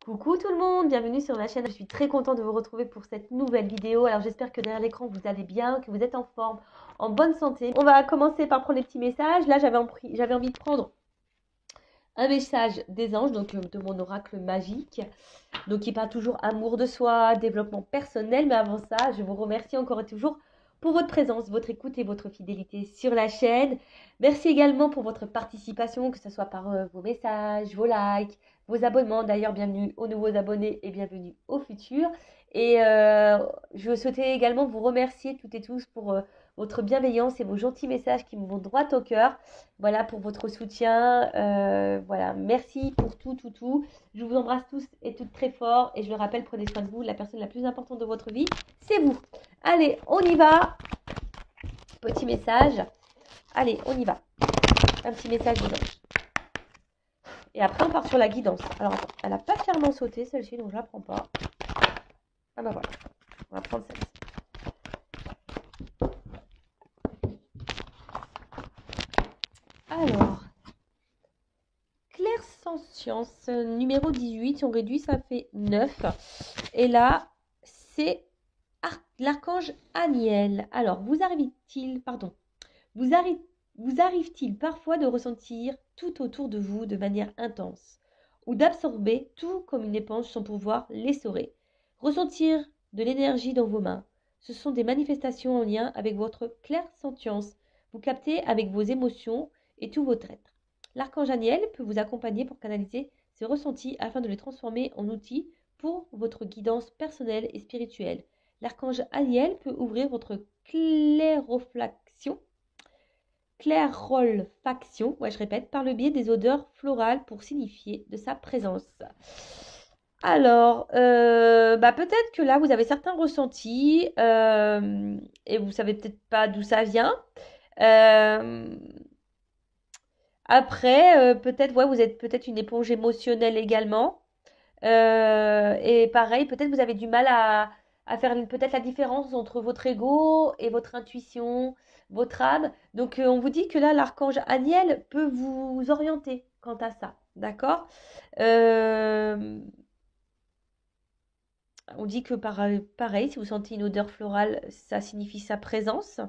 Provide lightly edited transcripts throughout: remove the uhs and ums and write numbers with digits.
Coucou tout le monde, bienvenue sur ma chaîne. Je suis très contente de vous retrouver pour cette nouvelle vidéo. Alors j'espère que derrière l'écran vous allez bien, que vous êtes en forme, en bonne santé. On va commencer par prendre les petits messages. Là j'avais envie de prendre un message des anges, donc de mon oracle magique. Donc qui parle toujours amour de soi, développement personnel. Mais avant ça, je vous remercie encore et toujours pour votre présence, votre écoute et votre fidélité sur la chaîne. Merci également pour votre participation, que ce soit par vos messages, vos likes, vos abonnements. D'ailleurs, bienvenue aux nouveaux abonnés et bienvenue aux futurs. Et je souhaitais également vous remercier toutes et tous pour votre bienveillance et vos gentils messages qui me vont droit au cœur. Voilà, pour votre soutien. Voilà, merci pour tout. Je vous embrasse tous et toutes très fort. Et je le rappelle, prenez soin de vous. La personne la plus importante de votre vie, c'est vous. Allez, on y va. Petit message. Allez, on y va. Un petit message dedans. Et après, on part sur la guidance. Alors, attends, elle n'a pas clairement sauté, celle-ci, donc je ne la prends pas. Ah bah voilà. On va prendre celle-ci. Alors, clairsentience, numéro 18. Si on réduit, ça fait 9. Et là, c'est l'archange Aniel. Alors, vous arrive-t-il parfois de ressentir tout autour de vous de manière intense ou d'absorber tout comme une éponge sans pouvoir l'essorer? Ressentir de l'énergie dans vos mains, ce sont des manifestations en lien avec votre clairsentience. Vous captez avec vos émotions et tout votre être. L'archange Aniel peut vous accompagner pour canaliser ces ressentis afin de les transformer en outils pour votre guidance personnelle et spirituelle. L'archange Aniel peut ouvrir votre clairolfaction, par le biais des odeurs florales pour signifier de sa présence. Alors, peut-être que là, vous avez certains ressentis et vous savez peut-être pas d'où ça vient. Après, peut-être, vous êtes peut-être une éponge émotionnelle également. Et pareil, peut-être vous avez du mal à faire peut-être la différence entre votre ego et votre intuition, votre âme. Donc, on vous dit que là, l'archange Aniel peut vous orienter quant à ça. D'accord? On dit que pareil, si vous sentez une odeur florale, ça signifie sa présence.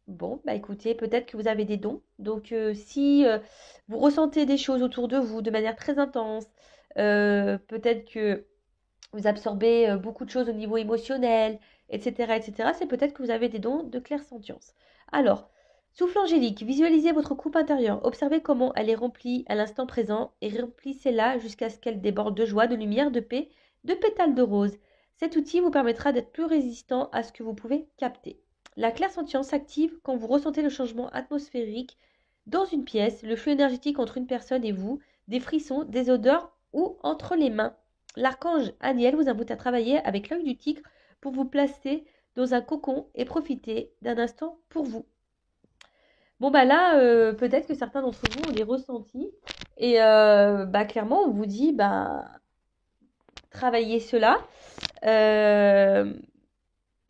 Bon, écoutez, peut-être que vous avez des dons. Donc, si vous ressentez des choses autour de vous de manière très intense, peut-être que vous absorbez beaucoup de choses au niveau émotionnel, etc., c'est peut-être que vous avez des dons de clairsentience. Alors, souffle angélique, visualisez votre coupe intérieure. Observez comment elle est remplie à l'instant présent et remplissez-la jusqu'à ce qu'elle déborde de joie, de lumière, de paix, de pétales de rose. Cet outil vous permettra d'être plus résistant à ce que vous pouvez capter. La clairsentience s'active quand vous ressentez le changement atmosphérique dans une pièce, le flux énergétique entre une personne et vous, des frissons, des odeurs ou entre les mains. L'archange Aniel vous invite à travailler avec l'œil du tigre pour vous placer dans un cocon et profiter d'un instant pour vous. Bon, là, peut-être que certains d'entre vous ont des ressentis. Et clairement, on vous dit, travaillez cela.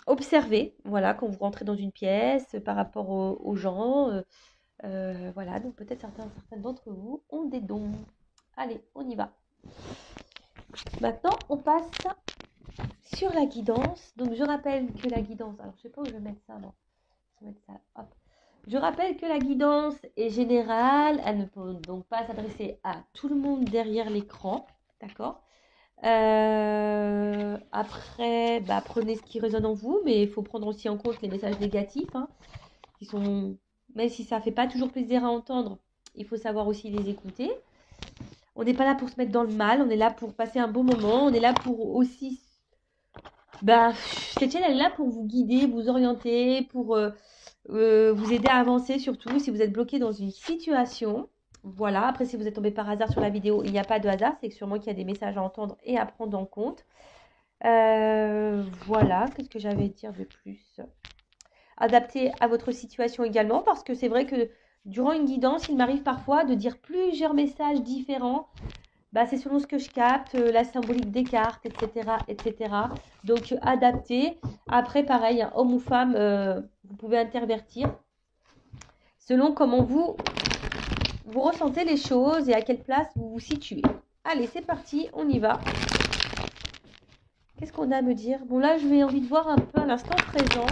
Observez, voilà, quand vous rentrez dans une pièce, par rapport aux gens. Voilà, donc peut-être certains d'entre vous ont des dons. Allez, on y va. Maintenant, on passe sur la guidance. Donc, je rappelle que la guidance... Alors, je ne sais pas où je vais mettre ça, non. Je vais mettre ça, hop. Je rappelle que la guidance est générale. Elle ne peut donc pas s'adresser à tout le monde derrière l'écran. D'accord? Après, prenez ce qui résonne en vous, mais il faut prendre aussi en compte les messages négatifs, qui sont, même si ça ne fait pas toujours plaisir à entendre, il faut savoir aussi les écouter. On n'est pas là pour se mettre dans le mal, on est là pour passer un bon moment, on est là pour aussi... cette chaîne, elle est là pour vous guider, vous orienter, pour vous aider à avancer, surtout si vous êtes bloqué dans une situation. Voilà, après si vous êtes tombé par hasard sur la vidéo, il n'y a pas de hasard, c'est que sûrement qu'il y a des messages à entendre et à prendre en compte. Voilà, qu'est-ce que j'avais à dire de plus? Adapté à votre situation également, parce que c'est vrai que durant une guidance, il m'arrive parfois de dire plusieurs messages différents. C'est selon ce que je capte, la symbolique des cartes, etc. Donc, adapté. Après, pareil, homme ou femme, vous pouvez intervertir selon comment vous ressentez les choses et à quelle place vous vous situez. Allez, c'est parti, on y va. Qu'est-ce qu'on a à me dire? Bon, là, je vais envie de voir un peu à l'instant présent,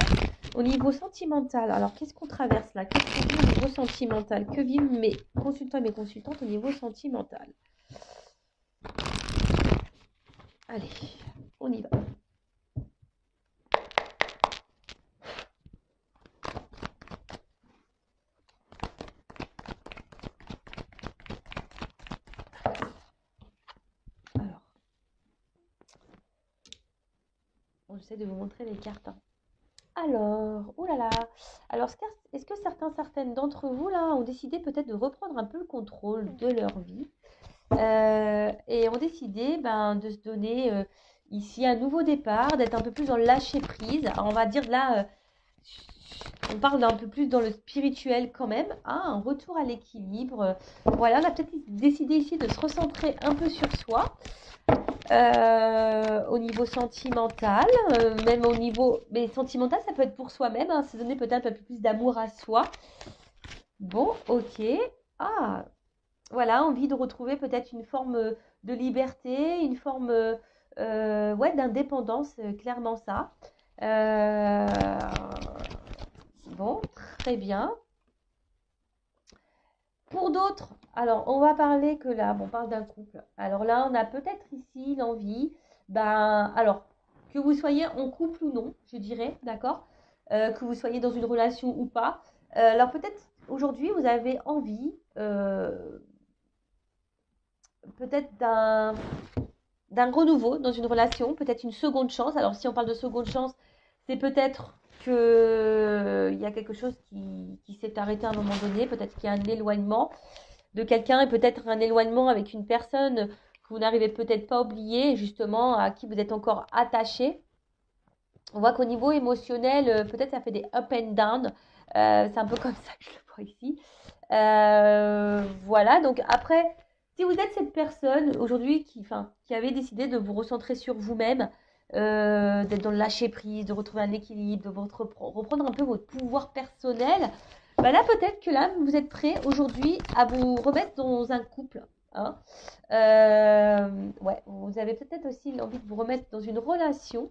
au niveau sentimental. Alors, qu'est-ce qu'on traverse là? Qu'est-ce qu'on vit au niveau sentimental? Que vivent mes consultants et mes consultantes au niveau sentimental? Allez, on y va. Alors, on essaie de vous montrer les cartes, hein. Alors, oh là là. Alors, est-ce que certaines d'entre vous là ont décidé peut-être de reprendre un peu le contrôle de leur vie et ont décidé de se donner ici un nouveau départ, d'être un peu plus dans le lâcher prise. Alors, on va dire là, on parle d'un peu plus dans le spirituel quand même, hein, un retour à l'équilibre. Voilà, on a peut-être décidé ici de se recentrer un peu sur soi. Au niveau sentimental, même au niveau... Mais sentimental, ça peut être pour soi-même, hein, se donner peut-être un peu plus d'amour à soi. Bon, ok. Ah, voilà, envie de retrouver peut-être une forme de liberté, une forme ouais, d'indépendance, clairement ça. Bon, très bien. Pour d'autres, alors on va parler que là, bon, on parle d'un couple. Alors là, on a peut-être ici l'envie, alors que vous soyez en couple ou non, je dirais, d'accord, que vous soyez dans une relation ou pas. Alors peut-être aujourd'hui, vous avez envie, peut-être d'un renouveau dans une relation, peut-être une seconde chance. Alors si on parle de seconde chance, c'est peut-être que il y a quelque chose qui s'est arrêté à un moment donné, peut-être qu'il y a un éloignement de quelqu'un et peut-être un éloignement avec une personne que vous n'arrivez peut-être pas à oublier, justement, à qui vous êtes encore attaché. On voit qu'au niveau émotionnel, peut-être ça fait des up and down. C'est un peu comme ça que je le vois ici. Voilà, donc après, si vous êtes cette personne aujourd'hui qui avait décidé de vous recentrer sur vous-même, d'être dans le lâcher prise, de retrouver un équilibre, de reprendre un peu votre pouvoir personnel, là peut-être que là vous êtes prêt aujourd'hui à vous remettre dans un couple, hein. Ouais, vous avez peut-être aussi l'envie de vous remettre dans une relation.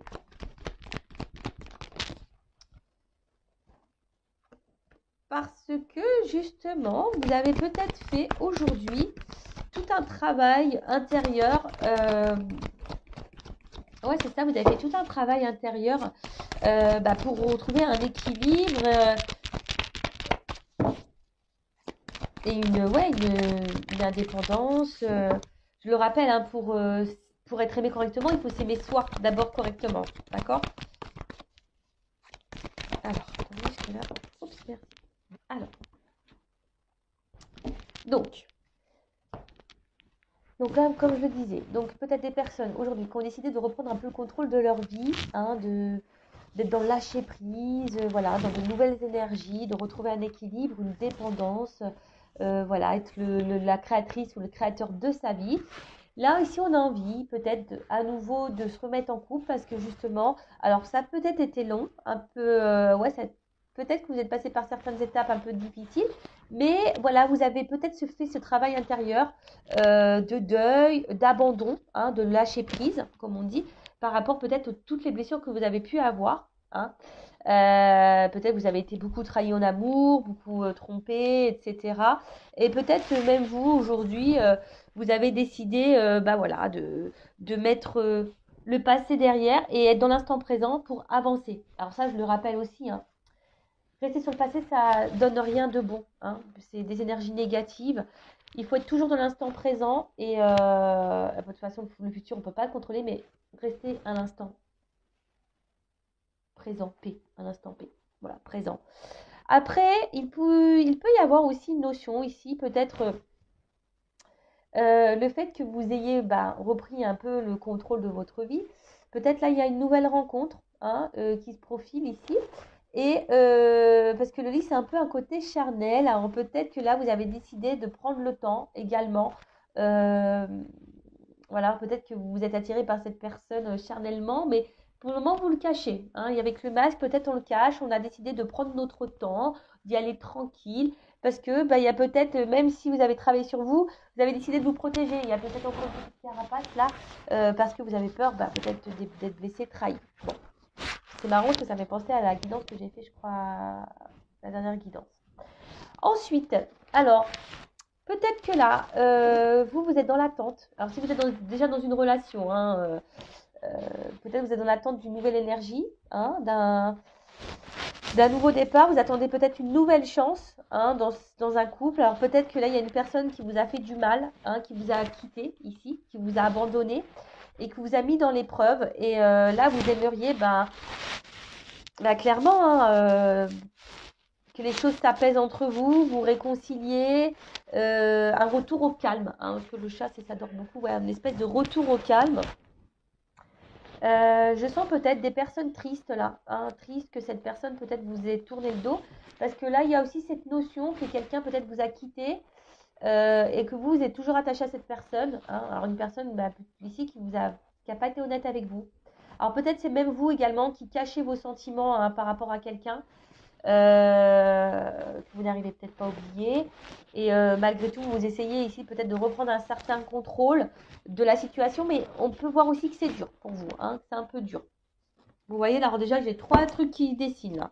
Parce que justement, vous avez peut-être fait aujourd'hui tout un travail intérieur. Ouais, c'est ça, vous avez fait tout un travail intérieur pour retrouver un équilibre et une indépendance. Je le rappelle, hein, pour être aimé correctement, il faut s'aimer soi d'abord correctement. D'accord? Alors, attendez, jusque là. Oups, merci. Alors, donc là, comme je le disais, donc peut-être des personnes aujourd'hui qui ont décidé de reprendre un peu le contrôle de leur vie, hein, d'être dans le lâcher prise, voilà, dans de nouvelles énergies, de retrouver un équilibre, une dépendance, voilà, être la créatrice ou le créateur de sa vie. Là, ici, on a envie peut-être à nouveau de se remettre en couple parce que justement, alors ça a peut-être été long, un peu, ouais, peut-être que vous êtes passé par certaines étapes un peu difficiles, mais voilà, vous avez peut-être fait ce travail intérieur de deuil, d'abandon, hein, de lâcher prise, comme on dit, par rapport peut-être à toutes les blessures que vous avez pu avoir, hein. Peut-être vous avez été beaucoup trahi en amour, beaucoup trompé, etc. Et peut-être même vous, aujourd'hui, vous avez décidé voilà, de mettre le passé derrière et être dans l'instant présent pour avancer. Alors ça, je le rappelle aussi, hein. Rester sur le passé, ça donne rien de bon, hein. C'est des énergies négatives. Il faut être toujours dans l'instant présent et de toute façon, le futur, on ne peut pas le contrôler, mais rester un instant présent, P, un instant P. Voilà, présent. Après, il peut y avoir aussi une notion ici, peut-être le fait que vous ayez repris un peu le contrôle de votre vie. Peut-être là, il y a une nouvelle rencontre, hein, qui se profile ici. Et parce que le lit, c'est un peu un côté charnel. Alors peut-être que là, vous avez décidé de prendre le temps également. Voilà, peut-être que vous vous êtes attiré par cette personne charnellement, mais pour le moment, vous le cachez, hein. Et avec le masque, peut-être on le cache. On a décidé de prendre notre temps, d'y aller tranquille. parce que bah, il y a peut-être, même si vous avez travaillé sur vous, vous avez décidé de vous protéger. Il y a peut-être encore une petite carapace là, parce que vous avez peur bah, peut-être d'être blessé, trahi. Bon, c'est marrant parce que ça fait penser à la guidance que j'ai fait, je crois, la dernière guidance. Ensuite, alors, peut-être que là, vous êtes dans l'attente. Alors, si vous êtes déjà dans une relation, hein, peut-être vous êtes dans l'attente d'une nouvelle énergie, hein, d'un nouveau départ. Vous attendez peut-être une nouvelle chance, hein, dans un couple. Alors, peut-être que là, il y a une personne qui vous a fait du mal, hein, qui vous a quitté ici, qui vous a abandonné et qui vous a mis dans l'épreuve. Et là, vous aimeriez, clairement, hein, que les choses s'apaisent entre vous, vous réconciliez, un retour au calme, hein, parce que le chat, ça dort beaucoup, ouais, une espèce de retour au calme. Je sens peut-être des personnes tristes là, hein, tristes que cette personne peut-être vous ait tourné le dos, parce que là, il y a aussi cette notion que quelqu'un peut-être vous a quitté et que vous êtes toujours attaché à cette personne, hein. Alors une personne ici qui n'a pas été honnête avec vous. Alors peut-être c'est même vous également qui cachez vos sentiments, hein, par rapport à quelqu'un. Que vous n'arrivez peut-être pas à oublier. Et malgré tout, vous essayez ici peut-être de reprendre un certain contrôle de la situation, mais on peut voir aussi que c'est dur pour vous, hein, que c'est un peu dur. Vous voyez, là, alors déjà, j'ai 3 trucs qui se dessinent là.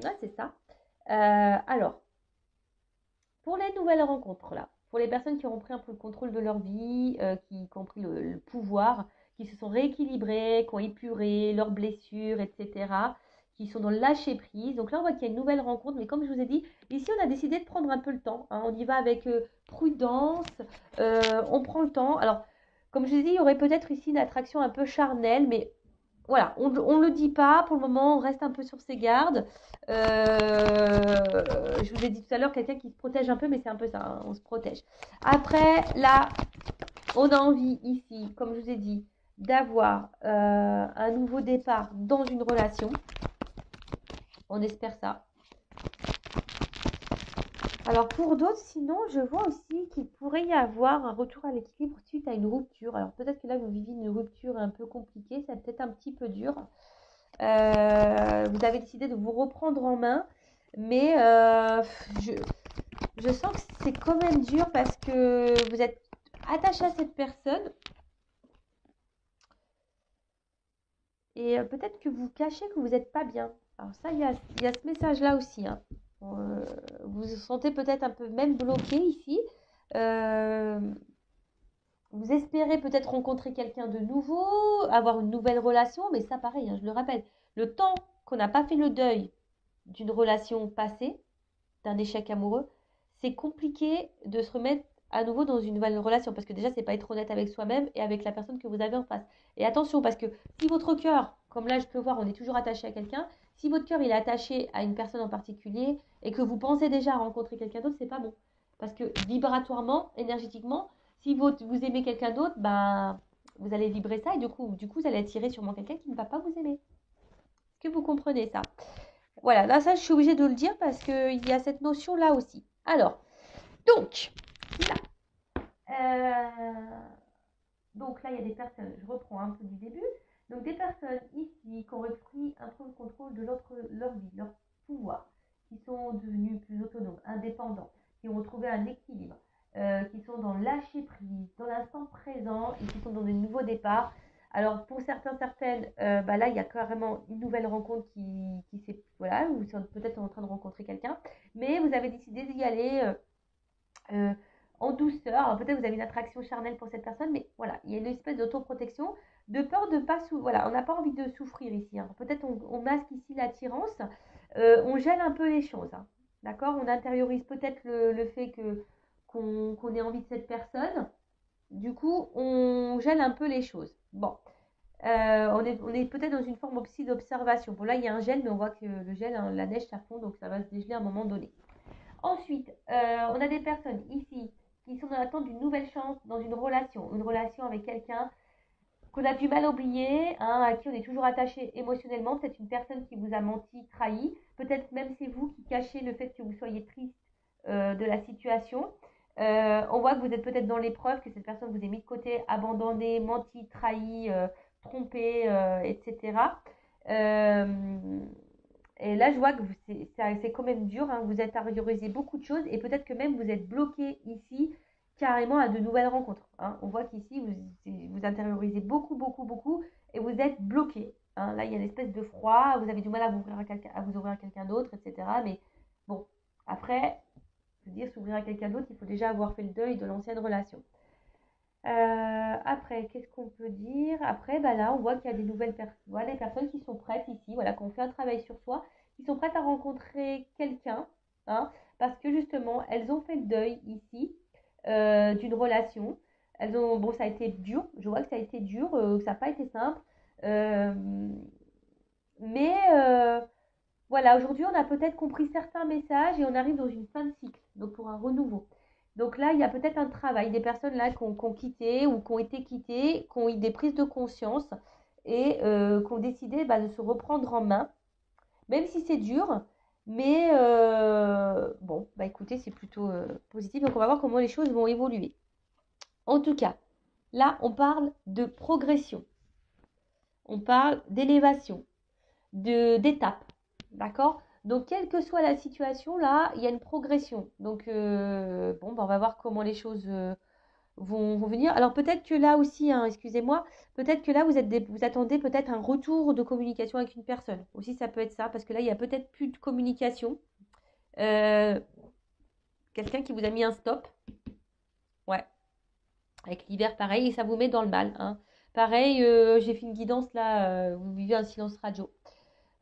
Ouais, c'est ça. Alors, pour les nouvelles rencontres là, pour les personnes qui ont pris un peu le contrôle de leur vie, qui ont pris le pouvoir, qui se sont rééquilibrés, qui ont épuré leurs blessures, etc., qui sont dans le lâcher prise. Donc là, on voit qu'il y a une nouvelle rencontre, mais comme je vous ai dit, ici, on a décidé de prendre un peu le temps, hein. On y va avec prudence, on prend le temps. Alors, comme je vous ai dit, il y aurait peut-être ici une attraction un peu charnelle, mais voilà, on ne le dit pas. Pour le moment, on reste un peu sur ses gardes. Je vous ai dit tout à l'heure, quelqu'un qui se protège un peu, mais c'est un peu ça, hein, on se protège. Après, là, on a envie ici, comme je vous ai dit, d'avoir un nouveau départ dans une relation. On espère ça. Alors pour d'autres, sinon, je vois aussi qu'il pourrait y avoir un retour à l'équilibre suite à une rupture. Alors peut-être que là, vous vivez une rupture un peu compliquée, c'est peut-être un petit peu dur. Vous avez décidé de vous reprendre en main, mais je sens que c'est quand même dur parce que vous êtes attaché à cette personne et peut-être que vous cachez que vous n'êtes pas bien. Alors ça, il y a ce message-là aussi, hein. Vous vous sentez peut-être un peu même bloqué ici. Euh, Vous espérez peut-être rencontrer quelqu'un de nouveau, avoir une nouvelle relation, mais ça pareil, hein, je le rappelle, le temps qu'on n'a pas fait le deuil d'une relation passée, d'un échec amoureux, c'est compliqué de se remettre à nouveau dans une nouvelle relation parce que déjà c'est pas être honnête avec soi-même et avec la personne que vous avez en face. Et attention parce que si votre cœur, comme là je peux voir, on est toujours attaché à quelqu'un, si votre cœur il est attaché à une personne en particulier et que vous pensez déjà à rencontrer quelqu'un d'autre, c'est pas bon. Parce que vibratoirement, énergétiquement, si vous aimez quelqu'un d'autre, vous allez vibrer ça et du coup vous allez attirer sûrement quelqu'un qui ne va pas vous aimer. Est-ce que vous comprenez ça? Voilà, là, ça, je suis obligée de le dire parce qu'il y a cette notion-là aussi. Alors, donc, là, donc là, il y a des personnes, je reprends un peu du début, donc des personnes ici qui ont repris un peu le contrôle de leur vie, leur pouvoir, qui sont devenus plus autonomes, indépendants, qui ont retrouvé un équilibre, qui sont dans le lâcher prise, dans l'instant présent et qui sont dans des nouveaux départs. Alors pour certaines, là il y a carrément une nouvelle rencontre qui s'est, voilà, vous êtes peut-être en train de rencontrer quelqu'un, mais vous avez décidé d'y aller euh, en douceur. Alors peut-être vous avez une attraction charnelle pour cette personne, mais voilà, il y a une espèce d'autoprotection, de peur de pas voilà, on n'a pas envie de souffrir ici, hein. Peut-être on masque ici l'attirance, on gèle un peu les choses, hein. D'accord, on intériorise peut-être le fait qu'on ait envie de cette personne. Du coup, on gèle un peu les choses. Bon, on est peut-être dans une forme aussi d'observation. Bon, là, il y a un gel, mais on voit que le gel, hein, la neige, ça fond, donc ça va se dégeler à un moment donné. Ensuite, on a des personnes ici qui sont dans l'attente d'une nouvelle chance dans une relation avec quelqu'un qu'on a du mal à oublier, hein, à qui on est toujours attaché émotionnellement, peut-être une personne qui vous a menti, trahi, peut-être même c'est vous qui cachez le fait que vous soyez triste de la situation. On voit que vous êtes peut-être dans l'épreuve, que cette personne vous est mis de côté, abandonné, menti, trahi, trompé, etc. Euh, et là, je vois que c'est quand même dur, hein. Vous intériorisez beaucoup de choses et peut-être que même vous êtes bloqué ici carrément à de nouvelles rencontres, hein. On voit qu'ici, vous intériorisez beaucoup, beaucoup, beaucoup et vous êtes bloqué, hein. Là, il y a une espèce de froid, vous avez du mal à vous ouvrir à quelqu'un d'autre, etc. Mais bon, après, je veux dire, s'ouvrir à quelqu'un d'autre, il faut déjà avoir fait le deuil de l'ancienne relation. Après, qu'est-ce qu'on peut dire? Après, bah là, on voit qu'il y a des nouvelles personnes, voilà, des personnes qui sont prêtes ici, voilà, qui ont fait un travail sur soi, qui sont prêtes à rencontrer quelqu'un, hein, parce que justement, elles ont fait le deuil ici d'une relation. Bon, ça a été dur, je vois que ça a été dur, que ça n'a pas été simple, euh, mais voilà, aujourd'hui, on a peut-être compris certains messages et on arrive dans une fin de cycle, donc pour un renouveau. Donc là, il y a peut-être un travail, des personnes là qui ont quitté ou qui ont été quittées, qui ont eu des prises de conscience et qui ont décidé de se reprendre en main, même si c'est dur. Mais bon, bah écoutez, c'est plutôt positif. Donc on va voir comment les choses vont évoluer. En tout cas, là, on parle de progression, on parle d'élévation, d'étapes. D'accord? Donc, quelle que soit la situation, là, il y a une progression. Donc, bon, on va voir comment les choses vont venir. Alors, peut-être que là aussi, hein, excusez-moi, peut-être que là, vous attendez peut-être un retour de communication avec une personne. Aussi, ça peut être ça, parce que là, il y a peut-être plus de communication. Euh, Quelqu'un qui vous a mis un stop. Ouais. Avec l'hiver, pareil, et ça vous met dans le mal, hein. Pareil, j'ai fait une guidance là, vous vivez un silence radio.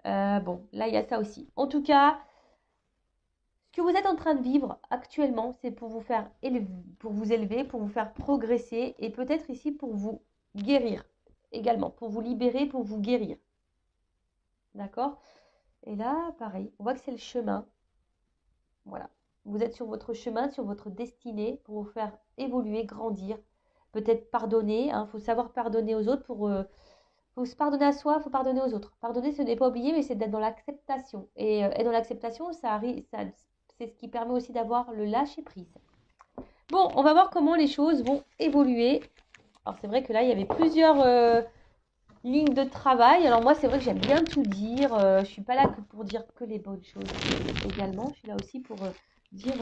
Bon, là, il y a ça aussi. En tout cas, ce que vous êtes en train de vivre actuellement, c'est pour vous faire élever, pour vous élever, pour vous faire progresser et peut-être ici pour vous guérir également, pour vous libérer, pour vous guérir. D'accord? Et là, pareil, on voit que c'est le chemin. Voilà. Vous êtes sur votre chemin, sur votre destinée pour vous faire évoluer, grandir, peut-être pardonner. Il faut savoir pardonner aux autres faut se pardonner à soi, il faut pardonner aux autres. Pardonner, ce n'est pas oublier, mais c'est d'être dans l'acceptation. Et dans l'acceptation, c'est ce qui permet aussi d'avoir le lâcher-prise. Bon, on va voir comment les choses vont évoluer. Alors, c'est vrai que là, il y avait plusieurs lignes de travail. Alors, moi, c'est vrai que j'aime bien tout dire. Je ne suis pas là que pour dire que les bonnes choses également. Je suis là aussi pour dire...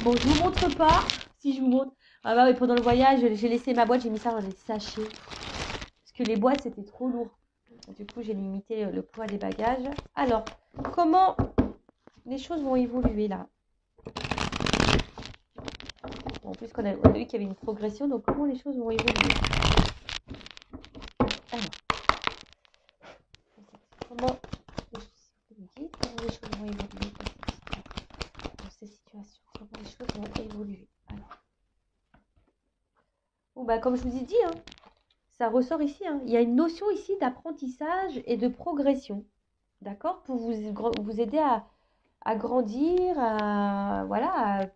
Bon, je ne vous montre pas. Si je vous montre... Ah bah oui, pendant le voyage, j'ai laissé ma boîte, j'ai mis ça dans des sachets. Parce que les boîtes, c'était trop lourd. Du coup, j'ai limité le poids des bagages. Alors, comment les choses vont évoluer là? En plus, on a vu qu'il y avait une progression, donc comment les choses vont évoluer? Alors, comment les choses vont évoluer dans ces situations? Comment les choses vont évoluer? Alors, bon, comme je vous ai dit, hein, ça ressort ici, hein. Il y a une notion ici d'apprentissage et de progression. D'accord? Pour vous aider à grandir, voilà,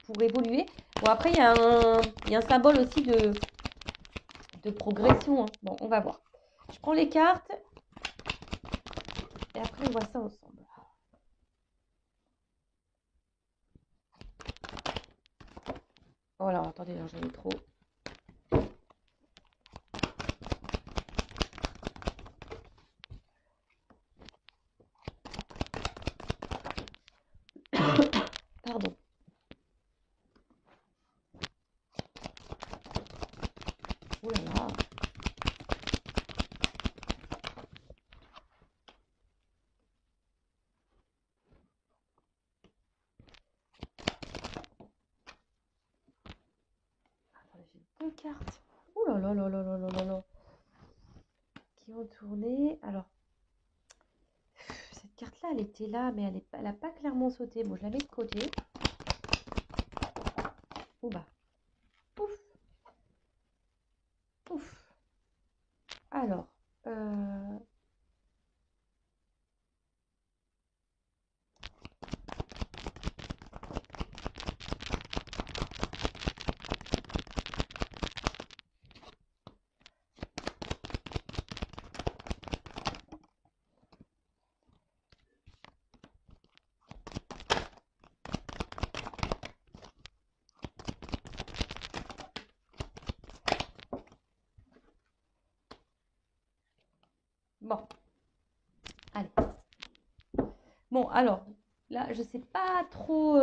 pour évoluer. Bon, après, il y a un symbole aussi de progression, hein. Bon, on va voir. Je prends les cartes et après, on voit ça ensemble. Oh là, attendez, j'en ai trop. Pardon. Oh là là. Attendez, j'ai deux cartes. Oh là là là là là là là là. Qui ont tourné. Alors, cette carte-là, elle était là, mais elle n'a pas clairement sauté. Bon, je la mets de côté. Oh bah. Pouf. Pouf. Alors, Bon, allez. Bon, alors, là, je sais pas trop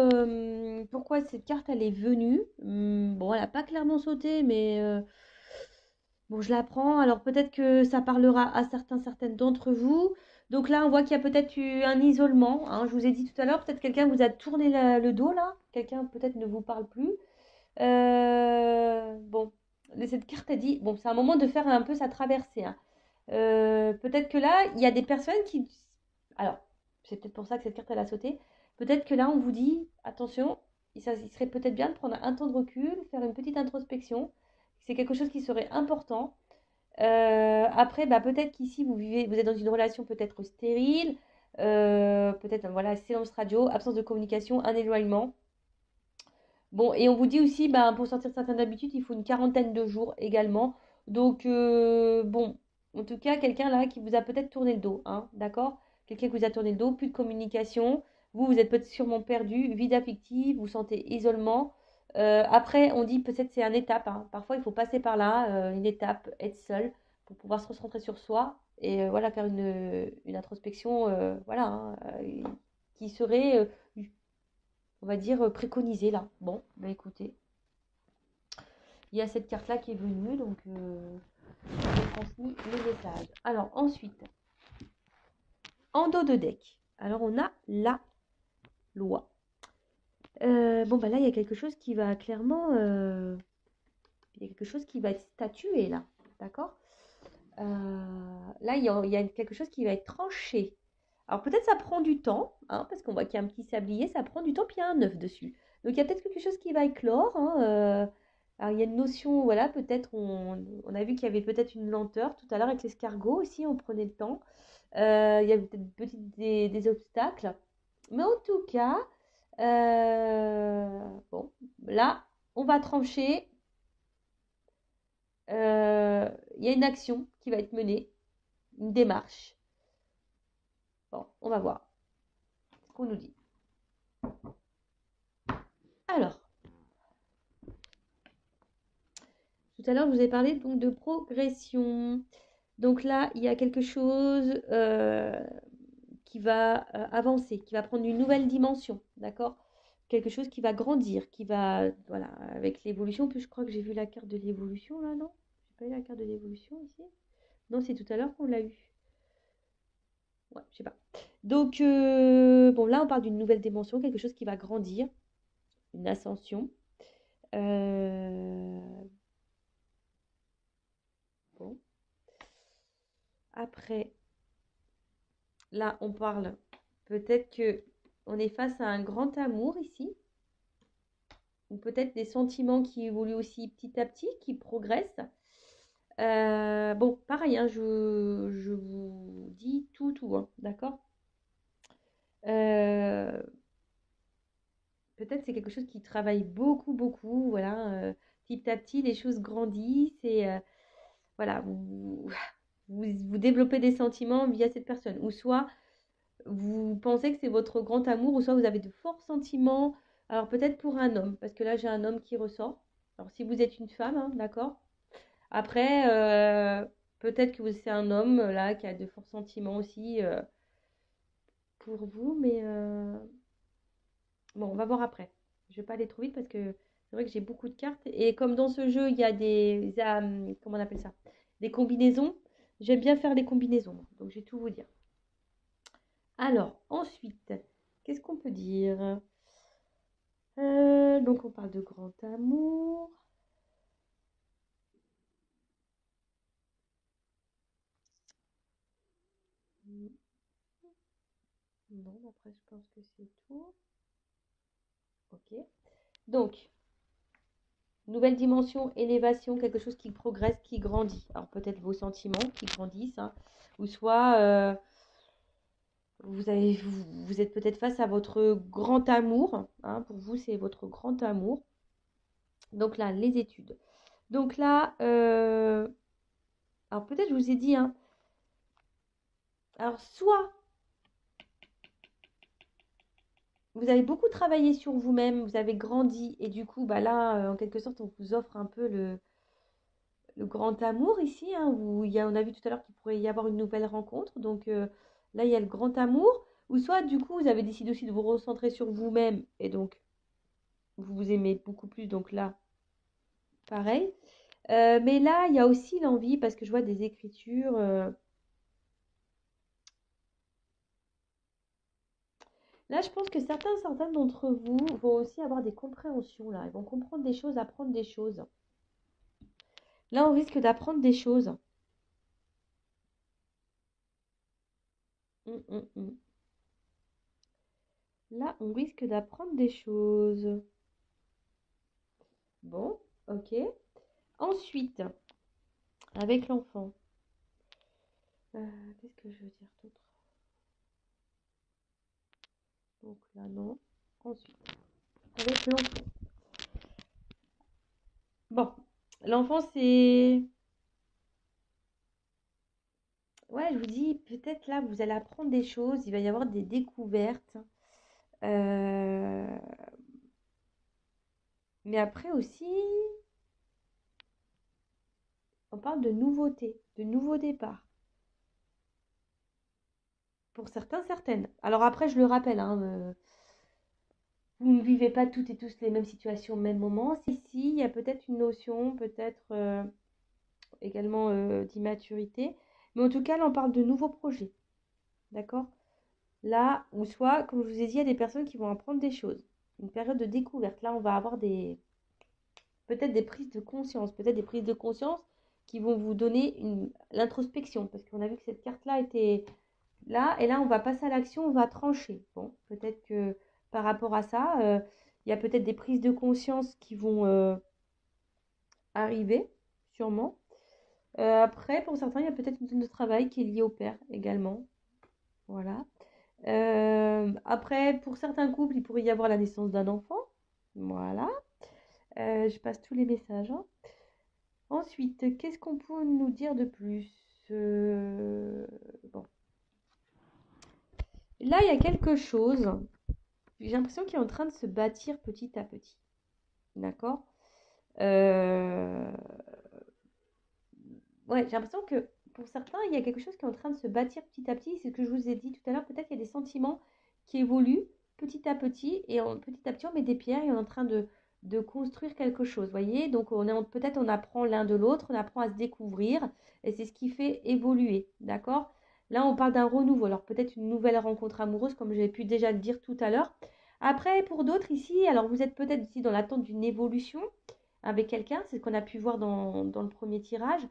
pourquoi cette carte, elle est venue. Bon, elle n'a pas clairement sauté, mais bon, je la prends. Alors, peut-être que ça parlera à certaines d'entre vous. Donc là, on voit qu'il y a peut-être eu un isolement, hein. Je vous ai dit tout à l'heure, peut-être quelqu'un vous a tourné le dos, là. Quelqu'un, peut-être, ne vous parle plus. Bon, cette carte a dit, bon, c'est un moment de faire un peu sa traversée, hein. Peut-être que là, il y a des personnes qui... Alors, c'est peut-être pour ça que cette carte, elle a sauté. Peut-être que là, on vous dit, attention, il serait peut-être bien de prendre un temps de recul, faire une petite introspection. C'est quelque chose qui serait important. Après, bah, peut-être qu'ici, vous êtes dans une relation peut-être stérile, peut-être, voilà, silence radio, absence de communication, un éloignement. Bon, et on vous dit aussi, ben, pour sortir de certaines habitudes, il faut une quarantaine de jours également. Donc, bon, en tout cas, quelqu'un là qui vous a peut-être tourné le dos, hein, d'accord? Quelqu'un qui vous a tourné le dos, plus de communication. Vous êtes peut-être sûrement perdu, vide affectif, vous sentez isolement. Après, on dit peut-être c'est une étape, hein. Parfois, il faut passer par là, une étape, être seul pour pouvoir se recentrer sur soi et voilà, faire une introspection, voilà, hein, qui serait on va dire, préconisé là. Bon, bah écoutez, il y a cette carte-là qui est venue, donc j'ai transmis le message. Alors ensuite, en dos de deck, alors on a la loi. Bon, bah là, il y a quelque chose qui va clairement... il y a quelque chose qui va être statué là, d'accord. Là, il y a quelque chose qui va être tranché. Alors peut-être ça prend du temps, hein, parce qu'on voit qu'il y a un petit sablier, ça prend du temps, puis il y a un œuf dessus. Donc il y a peut-être quelque chose qui va éclore, hein, alors il y a une notion, voilà, peut-être on a vu qu'il y avait peut-être une lenteur tout à l'heure avec l'escargot aussi, on prenait le temps. Il y a peut-être des obstacles. Mais en tout cas, bon, là, on va trancher. Il y a une action qui va être menée, une démarche. Bon, on va voir ce qu'on nous dit. Alors, tout à l'heure, je vous ai parlé donc de progression. Donc là, il y a quelque chose qui va avancer, qui va prendre une nouvelle dimension, d'accord? Quelque chose qui va grandir, qui va, voilà, avec l'évolution. Puis je crois que j'ai vu la carte de l'évolution là, non? J'ai pas eu la carte de l'évolution ici? Non, c'est tout à l'heure qu'on l'a eu. Ouais, je sais pas. Donc, bon, là, on parle d'une nouvelle dimension, quelque chose qui va grandir, une ascension. Euh, bon. Après, là, on parle peut-être que on est face à un grand amour ici, ou peut-être des sentiments qui évoluent aussi petit à petit, qui progressent. Bon, pareil, hein, je vous dis tout, hein, d'accord? Euh, Peut-être c'est quelque chose qui travaille beaucoup, voilà. Petit à petit, les choses grandissent et voilà, vous développez des sentiments via cette personne. Ou soit vous pensez que c'est votre grand amour, ou soit vous avez de forts sentiments. Alors peut-être pour un homme, parce que là j'ai un homme qui ressort. Alors si vous êtes une femme, hein, d'accord. Après, peut-être que c'est un homme là qui a de forts sentiments aussi pour vous, mais bon, on va voir après. Je vais pas aller trop vite parce que c'est vrai que j'ai beaucoup de cartes. Et comme dans ce jeu, il y a comment on appelle ça? Des combinaisons. J'aime bien faire des combinaisons. Donc, je vais tout vous dire. Alors, ensuite, qu'est-ce qu'on peut dire? Donc, on parle de grand amour. Non, après, je pense que c'est tout. Ok. Donc, nouvelle dimension, élévation, quelque chose qui progresse, qui grandit. Alors, peut-être vos sentiments qui grandissent, hein, ou soit vous êtes peut-être face à votre grand amour, hein, pour vous, c'est votre grand amour. Donc là, les études. Donc là, alors peut-être je vous ai dit, hein, alors soit vous avez beaucoup travaillé sur vous-même, vous avez grandi, et du coup, bah là, en quelque sorte, on vous offre un peu le grand amour ici, hein, où on a vu tout à l'heure qu'il pourrait y avoir une nouvelle rencontre. Donc là, il y a le grand amour. Ou soit, du coup, vous avez décidé aussi de vous recentrer sur vous-même. Et donc, vous vous aimez beaucoup plus. Donc là, pareil. Mais là, il y a aussi l'envie, parce que je vois des écritures. Là, je pense que certains d'entre vous vont aussi avoir des compréhensions, là. Ils vont comprendre des choses, apprendre des choses. Là, on risque d'apprendre des choses. Hum, hum, hum. Là, on risque d'apprendre des choses. Bon, ok. Ensuite, avec l'enfant. Qu'est-ce que je veux dire d'autre? Donc là, non. Ensuite, avec l'enfant. Bon, l'enfant, c'est... Ouais, je vous dis, peut-être là, vous allez apprendre des choses. Il va y avoir des découvertes. Euh, Mais après aussi, on parle de nouveautés, de nouveaux départs. Pour certains, certaines. Alors après, je le rappelle, hein, vous ne vivez pas toutes et tous les mêmes situations au même moment. Si, il y a peut-être une notion, peut-être également d'immaturité. Mais en tout cas, là, on parle de nouveaux projets. D'accord? Là, ou soit, comme je vous ai dit, il y a des personnes qui vont apprendre des choses. Une période de découverte. Là, on va avoir peut-être des prises de conscience. Peut-être des prises de conscience qui vont vous donner l'introspection. Parce qu'on a vu que cette carte-là était là. Et là, on va passer à l'action, on va trancher. Bon, peut-être que par rapport à ça, il y a peut-être des prises de conscience qui vont arriver, sûrement. Après, pour certains, il y a peut-être une zone de travail qui est liée au père également. Voilà. Après, pour certains couples, il pourrait y avoir la naissance d'un enfant. Voilà. Je passe tous les messages, hein. Ensuite, qu'est-ce qu'on peut nous dire de plus? Bon. Là, il y a quelque chose. J'ai l'impression qu'il est en train de se bâtir petit à petit. D'accord? Euh, Ouais, j'ai l'impression que pour certains, il y a quelque chose qui est en train de se bâtir petit à petit. C'est ce que je vous ai dit tout à l'heure. Peut-être qu'il y a des sentiments qui évoluent petit à petit. Et petit à petit, on met des pierres et on est en train de construire quelque chose. Voyez? Donc, peut-être on apprend l'un de l'autre, on apprend à se découvrir. Et c'est ce qui fait évoluer. D'accord? Là, on parle d'un renouveau. Alors, peut-être une nouvelle rencontre amoureuse, comme j'ai pu déjà le dire tout à l'heure. Après, pour d'autres ici, alors vous êtes peut-être ici dans l'attente d'une évolution avec quelqu'un. C'est ce qu'on a pu voir dans le premier tirage.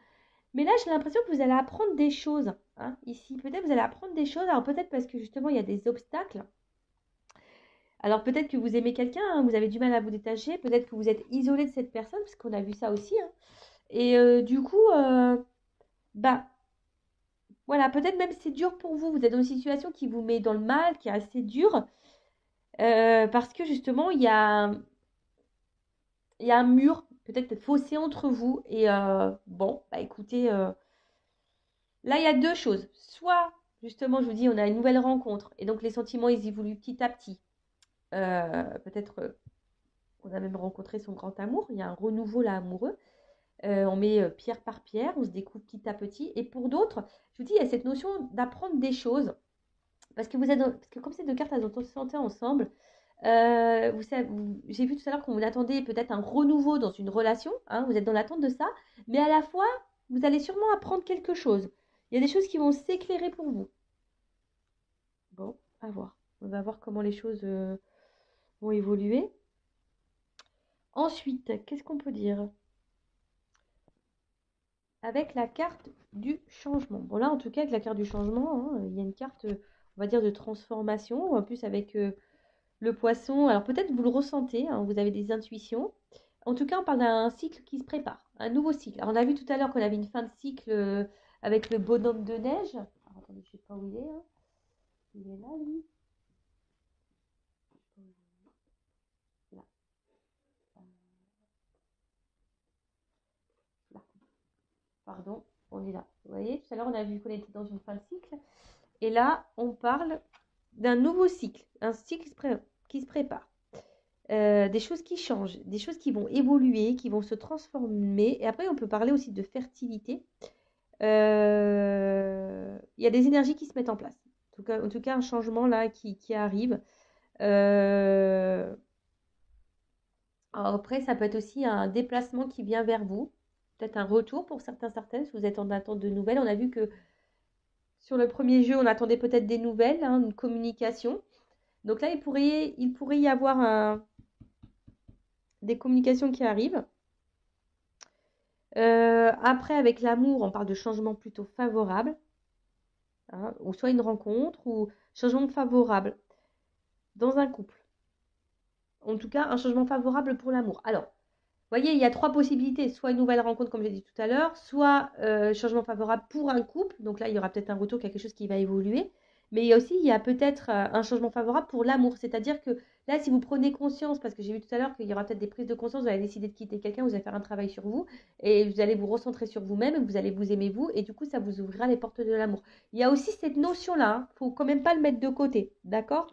Mais là, j'ai l'impression que vous allez apprendre des choses, hein, ici. Peut-être vous allez apprendre des choses. Alors peut-être parce que justement, il y a des obstacles. Alors peut-être que vous aimez quelqu'un, hein, vous avez du mal à vous détacher. Peut-être que vous êtes isolé de cette personne, parce qu'on a vu ça aussi, hein. Et du coup, bah voilà, peut-être même c'est dur pour vous. Vous êtes dans une situation qui vous met dans le mal, qui est assez dure. Parce que justement, il y a un mur, peut-être fossé entre vous. Et bon, bah écoutez... Là, il y a deux choses. Soit, justement, je vous dis, on a une nouvelle rencontre et donc les sentiments, ils évoluent petit à petit. Peut-être on a même rencontré son grand amour. Il y a un renouveau là amoureux. On met pierre par pierre, on se découvre petit à petit. Et pour d'autres, je vous dis, il y a cette notion d'apprendre des choses. Parce que parce que comme ces deux cartes, elles ont santé ensemble, j'ai vu tout à l'heure qu'on attendait peut-être un renouveau dans une relation, hein, vous êtes dans l'attente de ça, mais à la fois, vous allez sûrement apprendre quelque chose. Il y a des choses qui vont s'éclairer pour vous. Bon, à voir. On va voir comment les choses vont évoluer. Ensuite, qu'est-ce qu'on peut dire? Avec la carte du changement. Bon, là, en tout cas, avec la carte du changement, hein, il y a une carte, on va dire, de transformation. En plus, avec le poisson, alors peut-être vous le ressentez, hein, vous avez des intuitions. En tout cas, on parle d'un cycle qui se prépare, un nouveau cycle. Alors, on a vu tout à l'heure qu'on avait une fin de cycle avec le bonhomme de neige. Alors, attendez, je ne sais pas où il est, hein. Il est là, lui. Là. Là. Pardon, on est là. Vous voyez, tout à l'heure, on a vu qu'on était dans une fin de cycle. Et là, on parle d'un nouveau cycle, un cycle qui se prépare. des choses qui changent, des choses qui vont évoluer, qui vont se transformer. Et après, on peut parler aussi de fertilité. Il y a des énergies qui se mettent en place. En tout cas un changement là qui arrive. Euh, alors après, ça peut être aussi un déplacement qui vient vers vous. Peut-être un retour pour certaines, si vous êtes en attente de nouvelles. On a vu que sur le premier jeu, on attendait peut-être des nouvelles, hein, une communication. Donc là, il pourrait y avoir des communications qui arrivent. Après, avec l'amour, on parle de changement plutôt favorable, hein, ou soit une rencontre, ou changement favorable dans un couple. En tout cas, un changement favorable pour l'amour. Alors, vous voyez, il y a trois possibilités. Soit une nouvelle rencontre, comme j'ai dit tout à l'heure, soit changement favorable pour un couple. Donc là, il y aura peut-être un retour, quelque chose qui va évoluer. Mais il y a peut-être un changement favorable pour l'amour. C'est-à-dire que là, si vous prenez conscience, parce que j'ai vu tout à l'heure qu'il y aura peut-être des prises de conscience, vous allez décider de quitter quelqu'un, vous allez faire un travail sur vous, et vous allez vous recentrer sur vous-même, vous allez vous aimer vous, et du coup, ça vous ouvrira les portes de l'amour. Il y a aussi cette notion-là, hein. Faut quand même pas le mettre de côté, d'accord?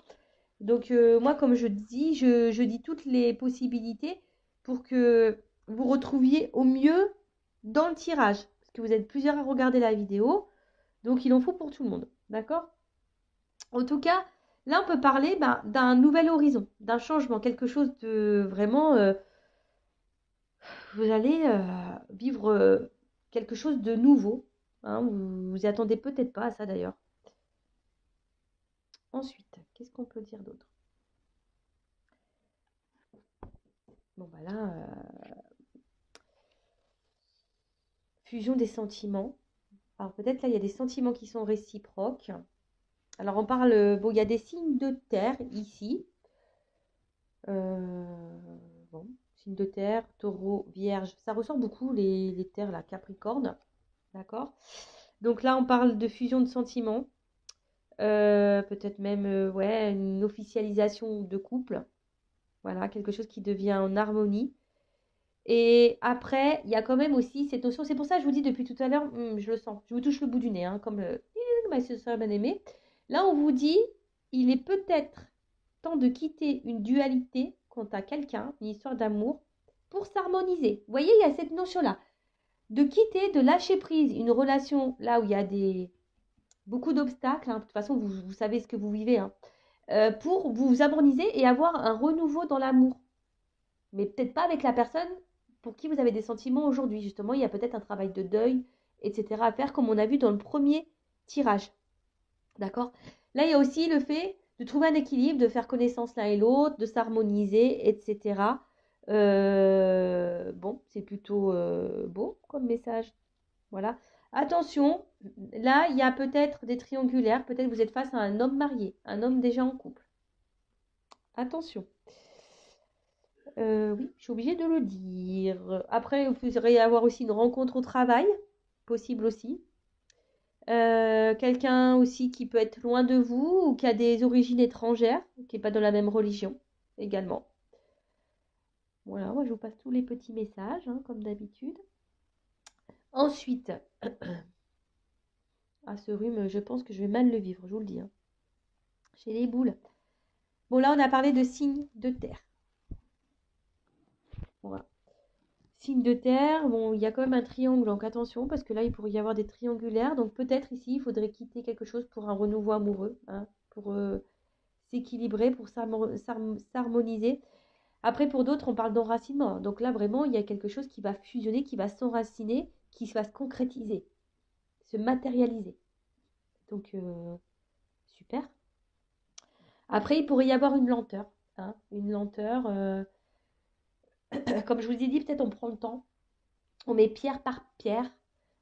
Donc moi, comme je dis, je dis toutes les possibilités pour que vous retrouviez au mieux dans le tirage. Parce que vous êtes plusieurs à regarder la vidéo, donc il en faut pour tout le monde. D'accord? En tout cas, là, on peut parler d'un nouvel horizon, d'un changement, quelque chose de vraiment... vous allez vivre quelque chose de nouveau, hein. Vous vous y attendez peut-être pas à ça d'ailleurs. Ensuite, qu'est-ce qu'on peut dire d'autre? Bon, bah là, fusion des sentiments. Alors peut-être là, il y a des sentiments qui sont réciproques. Alors on parle, bon, il y a des signes de terre ici. Bon, signes de terre, taureau, vierge. Ça ressort beaucoup les terres, là, capricorne. D'accord? Donc là, on parle de fusion de sentiments. Peut-être même, ouais, une officialisation de couple. Voilà, quelque chose qui devient en harmonie. Et après, il y a quand même aussi cette notion, c'est pour ça que je vous dis depuis tout à l'heure, je le sens, je vous touche le bout du nez, hein, comme ma soeur bien-aimée. Là, on vous dit, il est peut-être temps de quitter une dualité quant à quelqu'un, une histoire d'amour, pour s'harmoniser. Vous voyez, il y a cette notion-là, de quitter, de lâcher prise une relation là où il y a beaucoup d'obstacles, hein. De toute façon, vous savez ce que vous vivez, hein, pour vous harmoniser et avoir un renouveau dans l'amour. Mais peut-être pas avec la personne pour qui vous avez des sentiments aujourd'hui. Justement, il y a peut-être un travail de deuil, etc. à faire, comme on a vu dans le premier tirage. D'accord? Là, il y a aussi le fait de trouver un équilibre, de faire connaissance l'un et l'autre, de s'harmoniser, etc. Bon, c'est plutôt beau comme message. Voilà. Attention, là, il y a peut-être des triangulaires. Peut-être vous êtes face à un homme marié, un homme déjà en couple. Attention. Oui, je suis obligée de le dire. Après, il pourrait y avoir aussi une rencontre au travail, possible aussi. Quelqu'un aussi qui peut être loin de vous ou qui a des origines étrangères, qui n'est pas de la même religion également. Voilà, moi je vous passe tous les petits messages, hein, comme d'habitude. Ensuite, à ce rhume, je pense que je vais mal le vivre, je vous le dis, hein. J'ai les boules. Bon, là, on a parlé de signes de terre. Voilà. Signe de terre, bon, il y a quand même un triangle, donc attention, parce que là, il pourrait y avoir des triangulaires. Donc peut-être ici, il faudrait quitter quelque chose pour un renouveau amoureux, hein, pour s'équilibrer, pour s'harmoniser. Après, pour d'autres, on parle d'enracinement. Donc là, vraiment, il y a quelque chose qui va fusionner, qui va s'enraciner, qui va se concrétiser, se matérialiser. Donc, super. Après, il pourrait y avoir une lenteur, hein, une lenteur. Comme je vous ai dit, peut-être on prend le temps. On met pierre par pierre,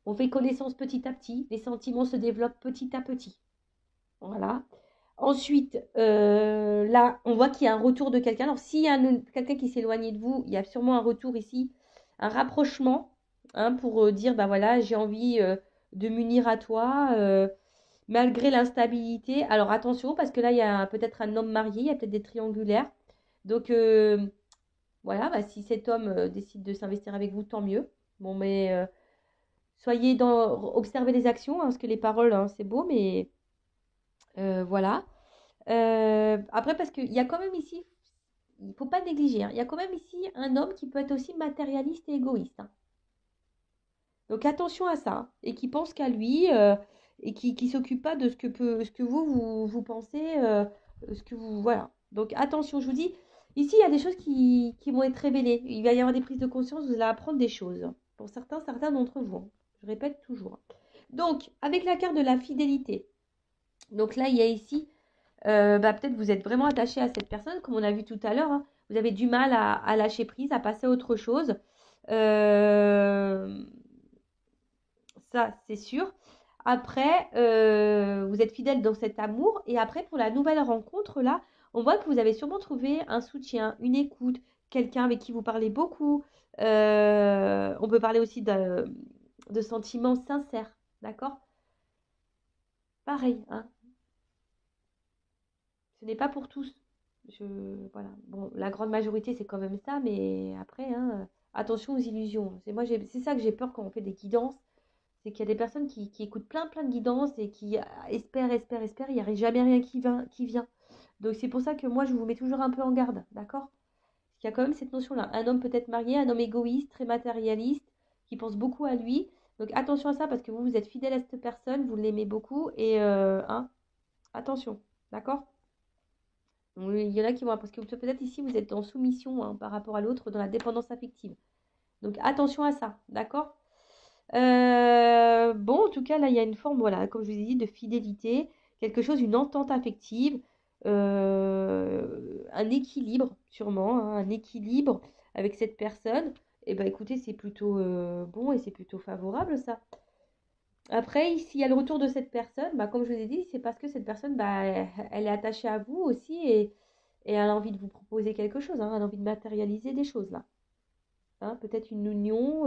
on fait connaissance petit à petit, les sentiments se développent petit à petit. Voilà. Ensuite, là, on voit qu'il y a un retour de quelqu'un. Alors, s'il y a quelqu'un qui s'est éloigné de vous, il y a sûrement un retour ici, un rapprochement, hein, pour dire, bah voilà, j'ai envie de m'unir à toi, malgré l'instabilité. Alors, attention, parce que là, il y a peut-être un homme marié, il y a peut-être des triangulaires. Donc, voilà, bah, si cet homme décide de s'investir avec vous, tant mieux. Bon, mais observez les actions, hein, parce que les paroles, hein, c'est beau, mais voilà. Après, parce qu'il y a quand même ici, il ne faut pas négliger, hein. Il y a quand même ici un homme qui peut être aussi matérialiste et égoïste, hein. Donc attention à ça, et qui pense qu'à lui, et qui s'occupe pas de ce que vous pensez, ce que vous, voilà. Donc attention, je vous dis, ici il y a des choses qui vont être révélées. Il va y avoir des prises de conscience, vous allez apprendre des choses. Pour certains d'entre vous, hein. Je répète toujours. Donc, avec la carte de la fidélité, donc là il y a ici, peut-être vous êtes vraiment attaché à cette personne, comme on a vu tout à l'heure, hein. Vous avez du mal à lâcher prise, à passer à autre chose. Ça, c'est sûr. Après, vous êtes fidèle dans cet amour. Et après, pour la nouvelle rencontre, là, on voit que vous avez sûrement trouvé un soutien, une écoute, quelqu'un avec qui vous parlez beaucoup. On peut parler aussi de sentiments sincères. D'accord? Pareil, hein. Ce n'est pas pour tous. Voilà. Bon, la grande majorité, c'est quand même ça. Mais après, hein, attention aux illusions. C'est ça que j'ai peur quand on fait des guidances. C'est qu'il y a des personnes qui écoutent plein de guidances et qui espèrent, il n'y a jamais rien qui vient. Donc c'est pour ça que moi, je vous mets toujours un peu en garde, d'accord? Parce qu'il y a quand même cette notion-là. Un homme peut-être marié, un homme égoïste, très matérialiste, qui pense beaucoup à lui. Donc attention à ça parce que vous êtes fidèle à cette personne, vous l'aimez beaucoup et hein, attention, d'accord? Oui, il y en a qui vont, parce que peut-être ici, vous êtes en soumission, hein, par rapport à l'autre, dans la dépendance affective. Donc attention à ça, d'accord? Bon, en tout cas, là, il y a une forme, voilà, comme je vous ai dit, de fidélité, quelque chose, une entente affective, un équilibre, sûrement, hein, un équilibre avec cette personne. Et ben, écoutez, c'est plutôt bon et c'est plutôt favorable, ça. Après, ici, il y a le retour de cette personne, bah, comme je vous ai dit, c'est parce que cette personne, bah, elle est attachée à vous aussi et elle a envie de vous proposer quelque chose, hein, elle a envie de matérialiser des choses, là. Hein, peut-être une union.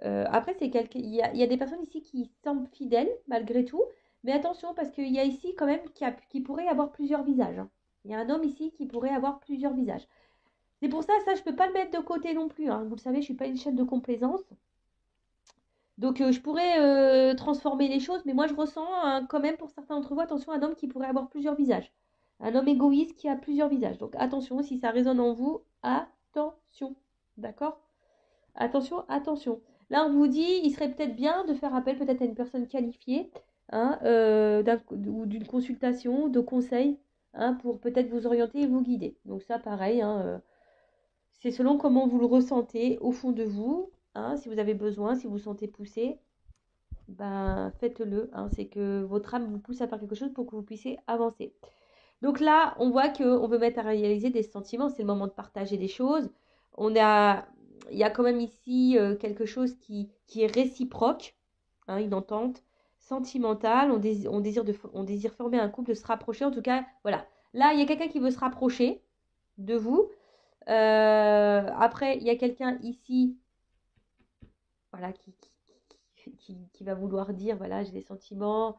Après, il y a des personnes ici qui semblent fidèles malgré tout, mais attention parce qu'il y a ici quand même qui pourrait avoir plusieurs visages, hein. Il y a un homme ici qui pourrait avoir plusieurs visages. C'est pour ça, je peux pas le mettre de côté non plus, hein. Vous le savez, je suis pas une chaîne de complaisance. Donc je pourrais transformer les choses, mais moi je ressens hein, quand même pour certains d'entre vous, attention, un homme qui pourrait avoir plusieurs visages. Un homme égoïste qui a plusieurs visages. Donc attention, si ça résonne en vous, attention. D'accord? Attention, attention. Là, on vous dit, il serait peut-être bien de faire appel peut-être à une personne qualifiée, hein, ou d'une consultation, de conseil, hein, pour peut-être vous orienter et vous guider. Donc ça, pareil, hein, c'est selon comment vous le ressentez au fond de vous, hein, si vous avez besoin, si vous vous sentez poussé, ben faites-le, hein, c'est que votre âme vous pousse à faire quelque chose pour que vous puissiez avancer. Donc là, on voit qu'on veut mettre à réaliser des sentiments, c'est le moment de partager des choses. On a, il y a quand même ici quelque chose qui est réciproque, hein, une entente sentimentale. On désire former un couple, de se rapprocher. En tout cas, voilà. Là, il y a quelqu'un qui veut se rapprocher de vous. Après, il y a quelqu'un ici, voilà, qui va vouloir dire, voilà, j'ai des sentiments.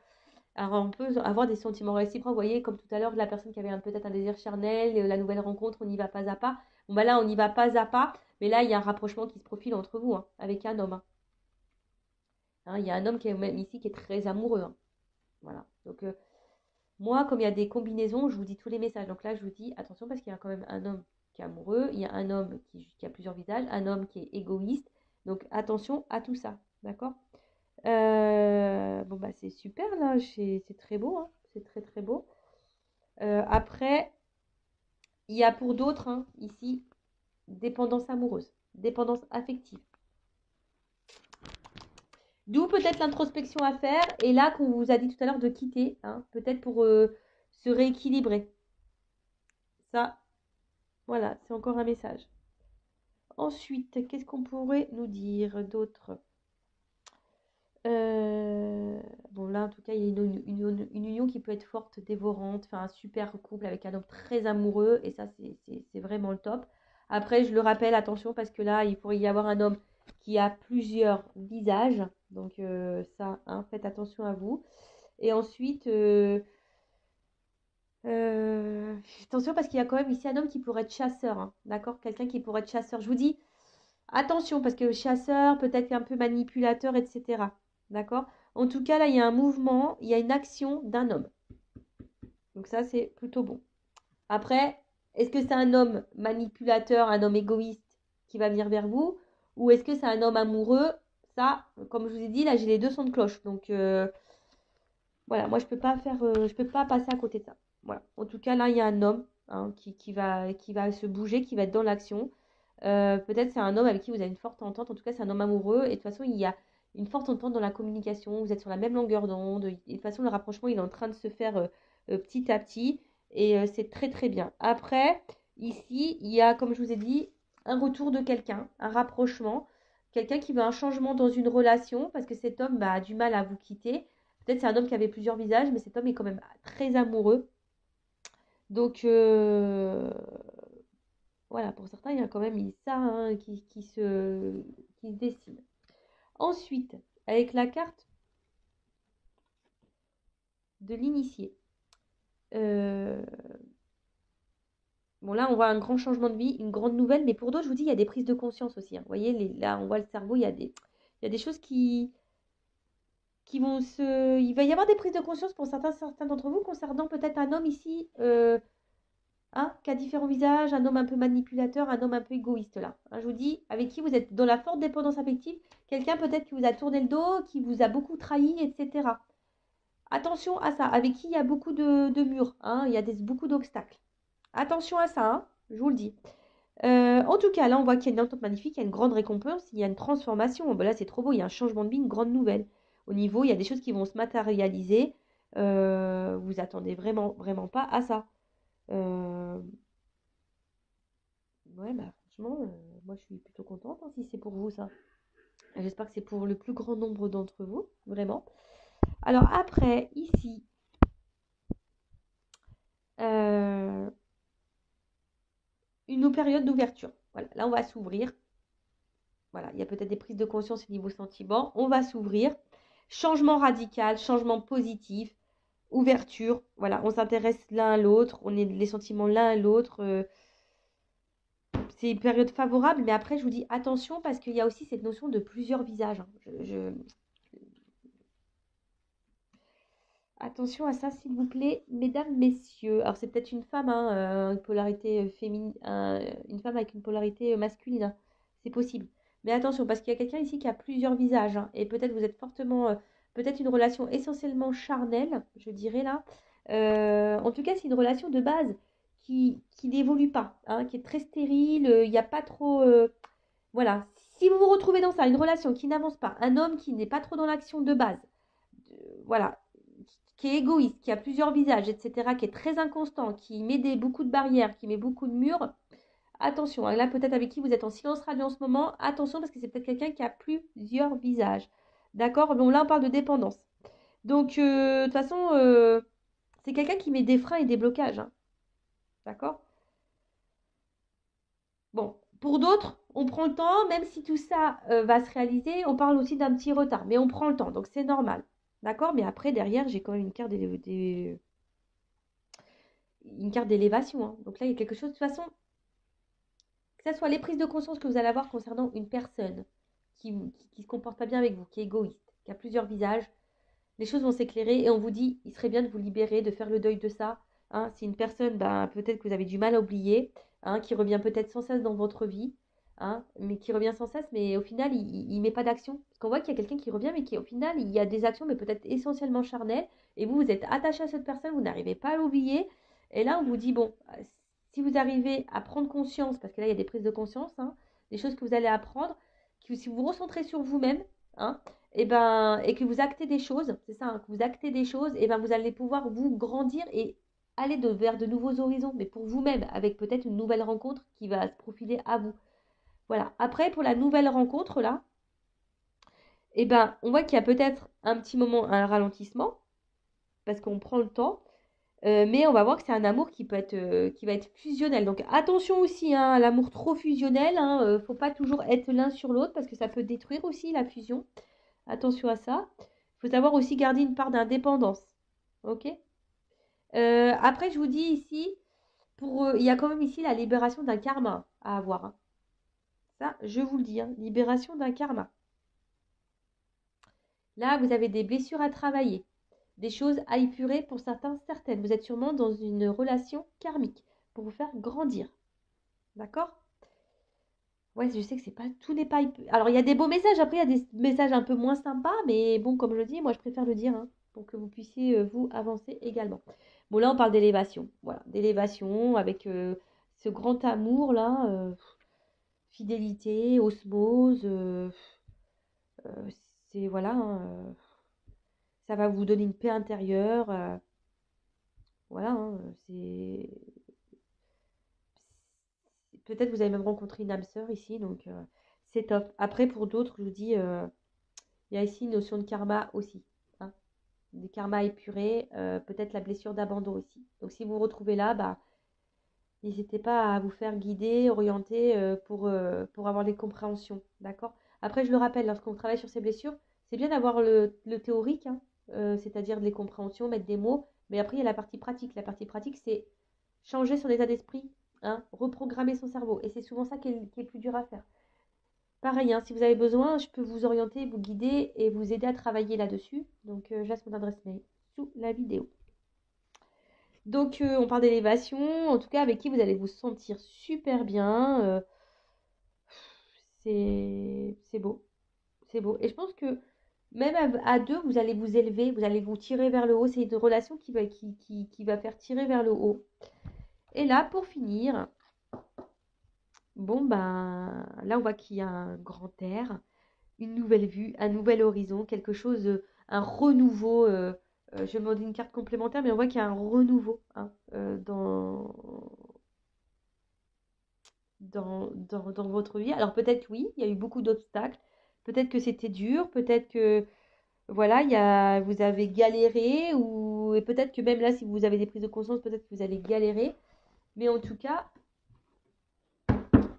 Alors, on peut avoir des sentiments réciproques. Vous voyez, comme tout à l'heure, la personne qui avait peut-être un désir charnel, la nouvelle rencontre, on y va pas à pas. Bon, bah là, on y va pas à pas. Mais là, il y a un rapprochement qui se profile entre vous, hein, avec un homme, hein. Hein, il y a un homme qui est même ici qui est très amoureux, hein. Voilà. Donc, moi, comme il y a des combinaisons, je vous dis tous les messages. Donc là, je vous dis attention parce qu'il y a quand même un homme qui est amoureux. Il y a un homme qui a plusieurs visages. Un homme qui est égoïste. Donc, attention à tout ça. D'accord? Bon, bah, c'est super là. C'est très beau, hein. C'est très, très beau. Après, il y a pour d'autres, hein, ici, dépendance amoureuse, dépendance affective. D'où peut-être l'introspection à faire. Et là, qu'on vous a dit tout à l'heure de quitter, hein, peut-être pour se rééquilibrer. Ça, voilà, c'est encore un message. Ensuite, qu'est-ce qu'on pourrait nous dire d'autre? Bon, là, en tout cas, il y a une union qui peut être forte, dévorante, enfin un super couple avec un homme très amoureux, et ça, c'est vraiment le top. Après, je le rappelle, attention, parce que là, il pourrait y avoir un homme qui a plusieurs visages, donc ça, hein, faites attention à vous. Et ensuite, attention, parce qu'il y a quand même ici un homme qui pourrait être chasseur, hein, d'accord? Quelqu'un qui pourrait être chasseur. Je vous dis, attention, parce que chasseur, peut-être un peu manipulateur, etc. D'accord? En tout cas, là, il y a un mouvement, il y a une action d'un homme. Donc ça, c'est plutôt bon. Après, Est-ce que c'est un homme manipulateur, un homme égoïste qui va venir vers vous? Ou est-ce que c'est un homme amoureux? Ça, comme je vous ai dit, là, j'ai les deux sons de cloche. Donc, voilà, moi, je peux pas passer à côté de ça. Voilà. En tout cas, là, il y a un homme hein, qui va se bouger, qui va être dans l'action. Peut-être c'est un homme avec qui vous avez une forte entente. En tout cas, c'est un homme amoureux. Et de toute façon, il y a une forte entente dans la communication. Vous êtes sur la même longueur d'onde. Et de toute façon, le rapprochement, il est en train de se faire petit à petit. Et c'est très, très bien. Après, ici, il y a, comme je vous ai dit, un retour de quelqu'un, un rapprochement. Quelqu'un qui veut un changement dans une relation parce que cet homme bah, a du mal à vous quitter. Peut-être c'est un homme qui avait plusieurs visages, mais cet homme est quand même très amoureux. Donc, voilà, pour certains, il y a quand même ça hein, qui se dessine. Ensuite, avec la carte de l'initié. Euh, bon, là, on voit un grand changement de vie, une grande nouvelle, mais pour d'autres, je vous dis, il y a des prises de conscience aussi. Hein. Vous voyez, là, on voit le cerveau, il y a des choses qui vont se... Il va y avoir des prises de conscience pour certains d'entre vous concernant peut-être un homme ici hein, qui a différents visages, un homme un peu manipulateur, un homme un peu égoïste là. Hein, je vous dis, avec qui vous êtes dans la forte dépendance affective, quelqu'un peut-être qui vous a tourné le dos, qui vous a beaucoup trahi, etc. Attention à ça, avec qui il y a beaucoup de murs, hein, il y a beaucoup d'obstacles. Attention à ça, hein, je vous le dis. En tout cas, là, on voit qu'il y a une entente magnifique, il y a une grande récompense, il y a une transformation. Ben là, c'est trop beau, il y a un changement de vie, une grande nouvelle. Au niveau, il y a des choses qui vont se matérialiser. Vous attendez vraiment, vraiment pas à ça. Euh, Ouais, bah franchement, moi je suis plutôt contente hein, si c'est pour vous ça. J'espère que c'est pour le plus grand nombre d'entre vous, vraiment. Alors après, ici, euh, une période d'ouverture. Voilà, là on va s'ouvrir. Voilà, il y a peut-être des prises de conscience au niveau sentiment. On va s'ouvrir. Changement radical, changement positif, ouverture. Voilà, on s'intéresse l'un à l'autre, on est les sentiments l'un à l'autre. C'est une période favorable, mais après je vous dis attention parce qu'il y a aussi cette notion de plusieurs visages. Hein. Attention à ça, s'il vous plaît, mesdames, messieurs. Alors, c'est peut-être une femme, hein, une polarité féminine, une femme avec une polarité masculine. Hein. C'est possible. Mais attention, parce qu'il y a quelqu'un ici qui a plusieurs visages. Hein, et peut-être vous êtes fortement, peut-être une relation essentiellement charnelle, je dirais là. En tout cas, c'est une relation de base qui n'évolue pas, hein, qui est très stérile. Il n'y a pas trop. Voilà. Si vous vous retrouvez dans ça, une relation qui n'avance pas, un homme qui n'est pas trop dans l'action de base, voilà, qui est égoïste, qui a plusieurs visages, etc., qui est très inconstant, qui met beaucoup de barrières, qui met beaucoup de murs, attention, hein, là peut-être avec qui vous êtes en silence radio en ce moment, attention parce que c'est peut-être quelqu'un qui a plusieurs visages. D'accord? Bon, là on parle de dépendance. Donc, de toute façon, c'est quelqu'un qui met des freins et des blocages. Hein. D'accord? Bon, pour d'autres, on prend le temps, même si tout ça va se réaliser, on parle aussi d'un petit retard, mais on prend le temps, donc c'est normal. D'accord? Mais après, derrière, j'ai quand même une carte d'élévation. Hein. Donc là, il y a quelque chose, de toute façon, que ce soit les prises de conscience que vous allez avoir concernant une personne qui se comporte pas bien avec vous, qui est égoïste, qui a plusieurs visages, les choses vont s'éclairer et on vous dit, il serait bien de vous libérer, de faire le deuil de ça. Hein. C'est une personne, ben, peut-être que vous avez du mal à oublier, hein, qui revient peut-être sans cesse dans votre vie, hein, mais qui revient sans cesse, mais au final, il met pas d'action. Parce qu'on voit qu'il y a quelqu'un qui revient, mais qui au final, il y a des actions, mais peut-être essentiellement charnelles, et vous, vous êtes attaché à cette personne, vous n'arrivez pas à l'oublier, et là, on vous dit, bon, si vous arrivez à prendre conscience, parce que là, il y a des prises de conscience, hein, des choses que vous allez apprendre, que si vous vous recentrez sur vous-même, hein, et que vous actez des choses, c'est ça, hein, que vous actez des choses, et ben vous allez pouvoir vous grandir et aller vers de nouveaux horizons, mais pour vous-même, avec peut-être une nouvelle rencontre qui va se profiler à vous. Voilà. Après, pour la nouvelle rencontre, là, et ben on voit qu'il y a peut-être un petit moment, un ralentissement, parce qu'on prend le temps, mais on va voir que c'est un amour qui va être fusionnel. Donc attention aussi hein, à l'amour trop fusionnel, hein, faut pas toujours être l'un sur l'autre, parce que ça peut détruire aussi la fusion. Attention à ça. Il faut savoir aussi garder une part d'indépendance. Ok. Après, je vous dis ici, il y a quand même ici la libération d'un karma à avoir. Hein. Ça, je vous le dis, hein, libération d'un karma. Là, vous avez des blessures à travailler, des choses à épurer pour certains, certaines. Vous êtes sûrement dans une relation karmique. pour vous faire grandir. D'accord? Ouais, je sais que c'est pas, tout n'est pas. Alors, il y a des beaux messages, après, il y a des messages un peu moins sympas, mais bon, comme je le dis, moi, je préfère le dire, hein, pour que vous puissiez, vous, avancer également. Bon, là, on parle d'élévation. Voilà, d'élévation avec ce grand amour, là, fidélité, osmose, euh, c'est, voilà, hein, ça va vous donner une paix intérieure. Voilà, hein, c'est. Peut-être vous avez même rencontré une âme sœur ici, donc c'est top. Après, pour d'autres, je vous dis. Il y a ici une notion de karma aussi, hein, des karmas épurés, peut-être la blessure d'abandon aussi. Donc si vous vous retrouvez là, bah, n'hésitez pas à vous faire guider, orienter pour avoir des compréhensions, d'accord? Après, je le rappelle, lorsqu'on travaille sur ces blessures, c'est bien d'avoir le théorique, hein, c'est-à-dire les compréhensions, mettre des mots, mais après, il y a la partie pratique. La partie pratique, c'est changer son état d'esprit, hein, reprogrammer son cerveau. Et c'est souvent ça qui est plus dur à faire. Pareil, hein, si vous avez besoin, je peux vous orienter, vous guider et vous aider à travailler là-dessus. Donc, je laisse mon adresse mail sous la vidéo. Donc, on parle d'élévation, en tout cas, avec qui vous allez vous sentir super bien. C'est beau, c'est beau. Et je pense que même à deux, vous allez vous élever, vous allez vous tirer vers le haut. C'est une relation qui va faire tirer vers le haut. Et là, pour finir, bon, ben, là, on voit qu'il y a un grand air, une nouvelle vue, un nouvel horizon, quelque chose, un renouveau. Je me demande une carte complémentaire, mais on voit qu'il y a un renouveau, hein, dans votre vie. Alors peut-être oui, il y a eu beaucoup d'obstacles. Peut-être que c'était dur, peut-être que voilà, vous avez galéré, et peut-être que même là, si vous avez des prises de conscience, peut-être que vous allez galérer. Mais en tout cas,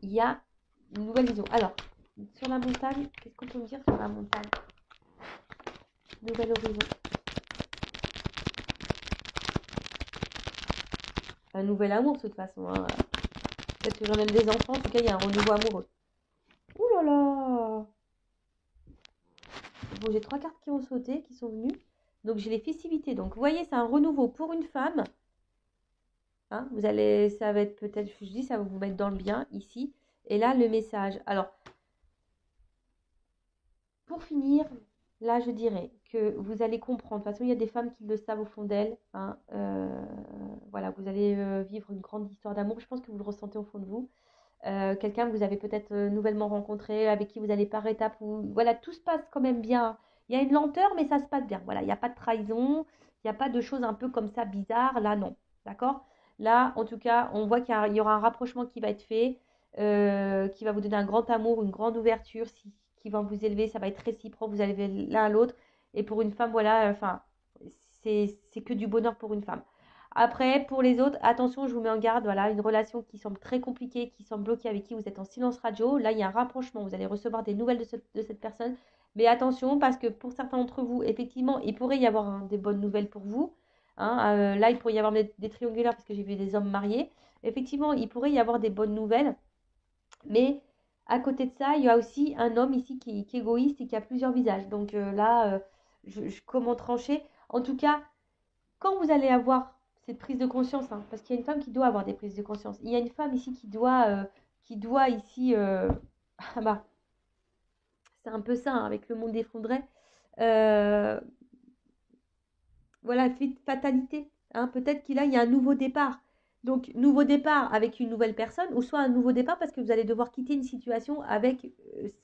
il y a une nouvelle vision. Alors, sur la montagne, qu'est-ce qu'on peut me dire sur la montagne? Nouvel horizon. Un nouvel amour de toute façon, hein. Peut-être que j'en aime des enfants, en tout cas il y a un renouveau amoureux. Ouh là là. Bon, j'ai 3 cartes qui ont sauté, qui sont venues. Donc j'ai les festivités. Donc vous voyez, c'est un renouveau pour une femme. Hein, ça va être peut-être, je dis, ça va vous mettre dans le bien ici. Et là, le message. Alors, pour finir, là, je dirais que vous allez comprendre. De toute façon, il y a des femmes qui le savent au fond d'elles, hein. Voilà, vous allez vivre une grande histoire d'amour. Je pense que vous le ressentez au fond de vous. Quelqu'un que vous avez peut-être nouvellement rencontré, avec qui vous allez par étapes, voilà, tout se passe quand même bien. Il y a une lenteur, mais ça se passe bien. Voilà, il n'y a pas de trahison, il n'y a pas de choses un peu comme ça bizarres. Là, non. D'accord? Là, en tout cas, on voit qu'il y aura un rapprochement qui va être fait, qui va vous donner un grand amour, une grande ouverture, qui va vous élever. Ça va être réciproque, vous allez l'un à l'autre. Et pour une femme, voilà, enfin, c'est que du bonheur pour une femme. Après, pour les autres, attention, je vous mets en garde, voilà, une relation qui semble très compliquée, qui semble bloquée, avec qui vous êtes en silence radio. Là, il y a un rapprochement, vous allez recevoir des nouvelles de cette personne. Mais attention, parce que pour certains d'entre vous, effectivement, il pourrait y avoir des bonnes nouvelles pour vous. Hein. Là, il pourrait y avoir des triangulaires, parce que j'ai vu des hommes mariés. Effectivement, il pourrait y avoir des bonnes nouvelles. Mais à côté de ça, il y a aussi un homme ici qui est égoïste et qui a plusieurs visages. Donc là, comment trancher? En tout cas, quand vous allez avoir cette prise de conscience, hein, parce qu'il y a une femme qui doit avoir des prises de conscience, il y a une femme ici qui doit ici, ah bah, c'est un peu ça, hein, avec le monde effondré, euh, voilà, fatalité, hein, peut-être qu'il il y a un nouveau départ. Donc, nouveau départ avec une nouvelle personne, ou soit un nouveau départ parce que vous allez devoir quitter une situation avec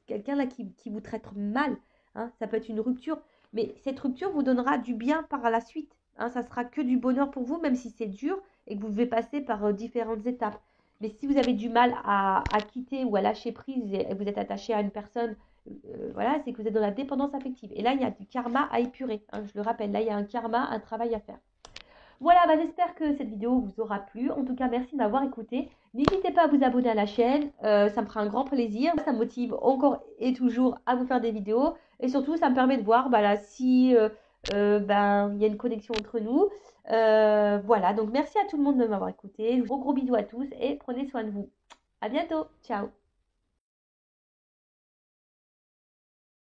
quelqu'un là qui vous traite mal, hein. Ça peut être une rupture, mais cette rupture vous donnera du bien par la suite, hein. Ça sera que du bonheur pour vous, même si c'est dur et que vous devez passer par différentes étapes. Mais si vous avez du mal à quitter ou à lâcher prise et vous êtes attaché à une personne, voilà, c'est que vous êtes dans la dépendance affective. Et là, il y a du karma à épurer, hein, je le rappelle. Là, il y a un karma, un travail à faire. Voilà, bah, j'espère que cette vidéo vous aura plu. En tout cas, merci de m'avoir écouté. N'hésitez pas à vous abonner à la chaîne, ça me fera un grand plaisir. Ça me motive encore et toujours à vous faire des vidéos. Et surtout, ça me permet de voir bah, là, si ben, il y a une connexion entre nous. Voilà, donc merci à tout le monde de m'avoir écouté. Gros bisous à tous et prenez soin de vous. À bientôt. Ciao.